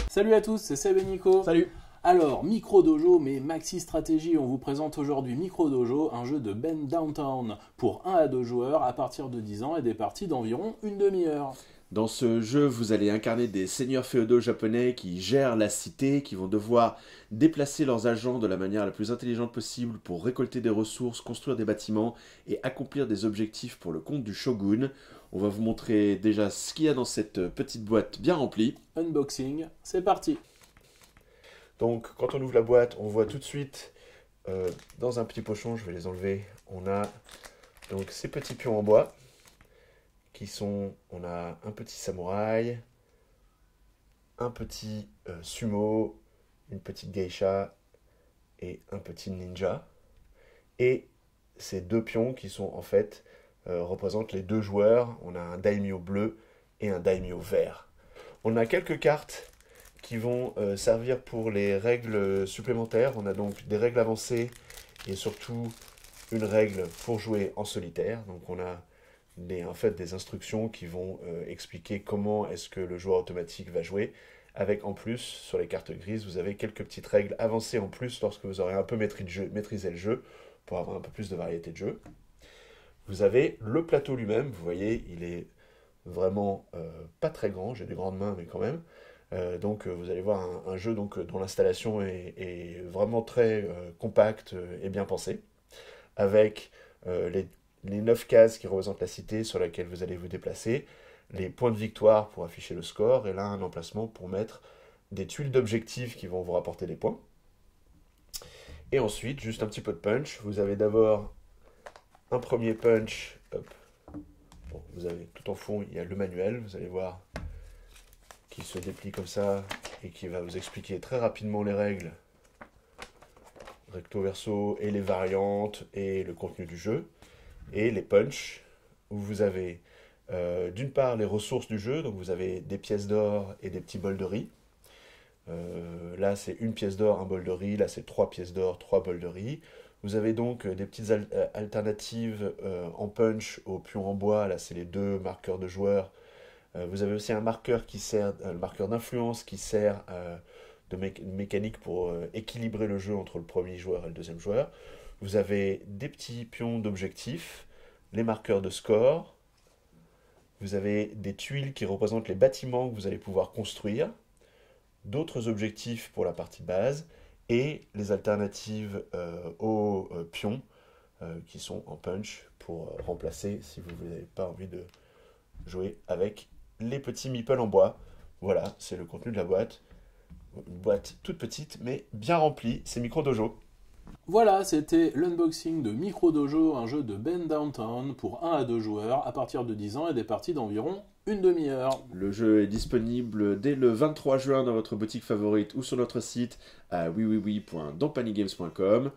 Salut à tous, c'est Seb et Nico. Salut. Alors, Micro Dojo, mais Maxi Stratégie, on vous présente aujourd'hui Micro Dojo, un jeu de Ben Downtown pour 1 à 2 joueurs à partir de 10 ans et des parties d'environ une demi-heure. Dans ce jeu, vous allez incarner des seigneurs féodaux japonais qui gèrent la cité, qui vont devoir déplacer leurs agents de la manière la plus intelligente possible pour récolter des ressources, construire des bâtiments et accomplir des objectifs pour le compte du shogun. On va vous montrer déjà ce qu'il y a dans cette petite boîte bien remplie. Unboxing, c'est parti. Donc quand on ouvre la boîte, on voit tout de suite dans un petit pochon, je vais les enlever, on a donc ces petits pions en bois qui sont, on a un petit samouraï, un petit sumo, une petite geisha et un petit ninja. Et ces deux pions qui sont en fait représentent les deux joueurs. On a un daimyo bleu et un daimyo vert. On a quelques cartes qui vont servir pour les règles supplémentaires. On a donc des règles avancées et surtout une règle pour jouer en solitaire. Donc on a en fait des instructions qui vont expliquer comment est-ce que le joueur automatique va jouer. Avec en plus, sur les cartes grises, vous avez quelques petites règles avancées en plus lorsque vous aurez un peu maîtrisé le jeu pour avoir un peu plus de variété de jeu. Vous avez le plateau lui-même, vous voyez, il est vraiment pas très grand, j'ai des grandes mains mais quand même. Donc vous allez voir un jeu donc, dont l'installation est vraiment très compacte et bien pensée, avec les 9 cases qui représentent la cité sur laquelle vous allez vous déplacer, les points de victoire pour afficher le score, et là un emplacement pour mettre des tuiles d'objectifs qui vont vous rapporter des points. Et ensuite, juste un petit peu de punch. Vous avez d'abord un premier punch. Hop. Bon, vous avez tout en fond, il y a le manuel, vous allez voir, qui se déplie comme ça et qui va vous expliquer très rapidement les règles, recto verso, et les variantes et le contenu du jeu. Et les punch, où vous avez d'une part les ressources du jeu, donc vous avez des pièces d'or et des petits bols de riz. Là c'est une pièce d'or, un bol de riz, là c'est 3 pièces d'or, 3 bols de riz. Vous avez donc des petites alternatives en punch aux pions en bois, là c'est les 2 marqueurs de joueurs. Vous avez aussi un marqueur qui sert, le marqueur d'influence qui sert de mécanique pour équilibrer le jeu entre le premier joueur et le deuxième joueur. Vous avez des petits pions d'objectifs, les marqueurs de score. Vous avez des tuiles qui représentent les bâtiments que vous allez pouvoir construire, d'autres objectifs pour la partie base, et les alternatives aux pions qui sont en punch pour remplacer si vous n'avez pas envie de jouer avec les petits meeples en bois. Voilà, c'est le contenu de la boîte. Une boîte toute petite mais bien remplie, c'est Micro Dojo. Voilà, c'était l'unboxing de Micro Dojo, un jeu de Ben Downtown pour 1 à 2 joueurs à partir de 10 ans et des parties d'environ une demi-heure. Le jeu est disponible dès le 23 juin dans votre boutique favorite ou sur notre site à oui.dompanygames.com.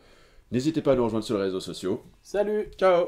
N'hésitez pas à nous rejoindre sur les réseaux sociaux. Salut! Ciao!